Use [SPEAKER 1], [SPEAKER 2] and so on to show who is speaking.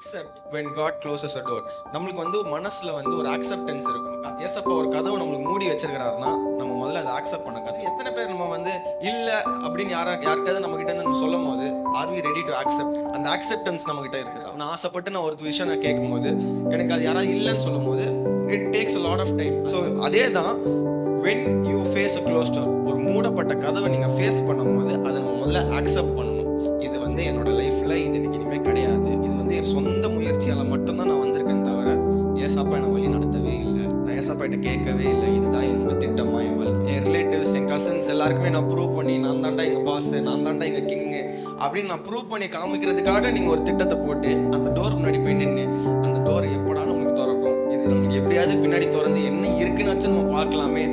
[SPEAKER 1] accept when God closes a door. நம்மளுக்கு வந்து மனசுல வந்து ஒரு அக்செப்டன்ஸ் இருக்கும். ஏசப்பா ஒரு கதவை நம்மளுக்கு மூடி வச்சிருக்கிறாருன்னா நம்ம முதல்ல அதை அக்செப்ட் பண்ண கதை. எத்தனை பேர் நம்ம வந்து இல்ல அப்படின்னு யார்கிட்டயாவது நம்ம கிட்ட இருந்து நம்ம சொல்லும் போது are we ready to accept? அந்த அக்செப்டன்ஸ் நம்ம கிட்ட இருக்குதா? நான் ஆசைப்பட்டு நான் ஒரு விஷயம் நான் கேட்கும் போது எனக்கு அது யாராவது இல்லைன்னு சொல்லும் போது it takes a lot of time. So அதே தான் when you face a closed door, ஒரு மூடப்பட்ட கதவை நீங்க ஃபேஸ் பண்ணும்போது அதை நம்ம முதல்ல அக்செப்ட் பண்ணணும். இது வந்து என்னோட லைஃப்ல இது இனிமே கிடையாது, இது வந்து என் சொந்த முயற்சியால மட்டும்தான் நான் வந்திருக்கேன் தவிர ஏசப்பா என்னை வழி நடத்தவே இல்லை, நான் ஏசப்பாட்ட கேட்கவே இல்லை, இதுதான் என்னோட திட்டமா என் வாழ்க்கை. என் ரிலேட்டிவ்ஸ், என் கசின்ஸ் எல்லாருக்குமே நான் ப்ரூவ் பண்ணி நான் தாண்டா எங்க பாஸ், நான் தாண்டா எங்க கிங்கு அப்படின்னு நான் ப்ரூவ் பண்ணி காமிக்கிறதுக்காக நீங்க ஒரு திட்டத்தை போட்டு அந்த டோர் முன்னாடி போய் நின்று அந்த டோர் எப்படா நம்மளுக்கு திறக்கும், இது நம்மளுக்கு எப்படியாவது பின்னாடி திறந்து என்ன இருக்குன்னு வச்சு நம்ம பார்க்கலாமே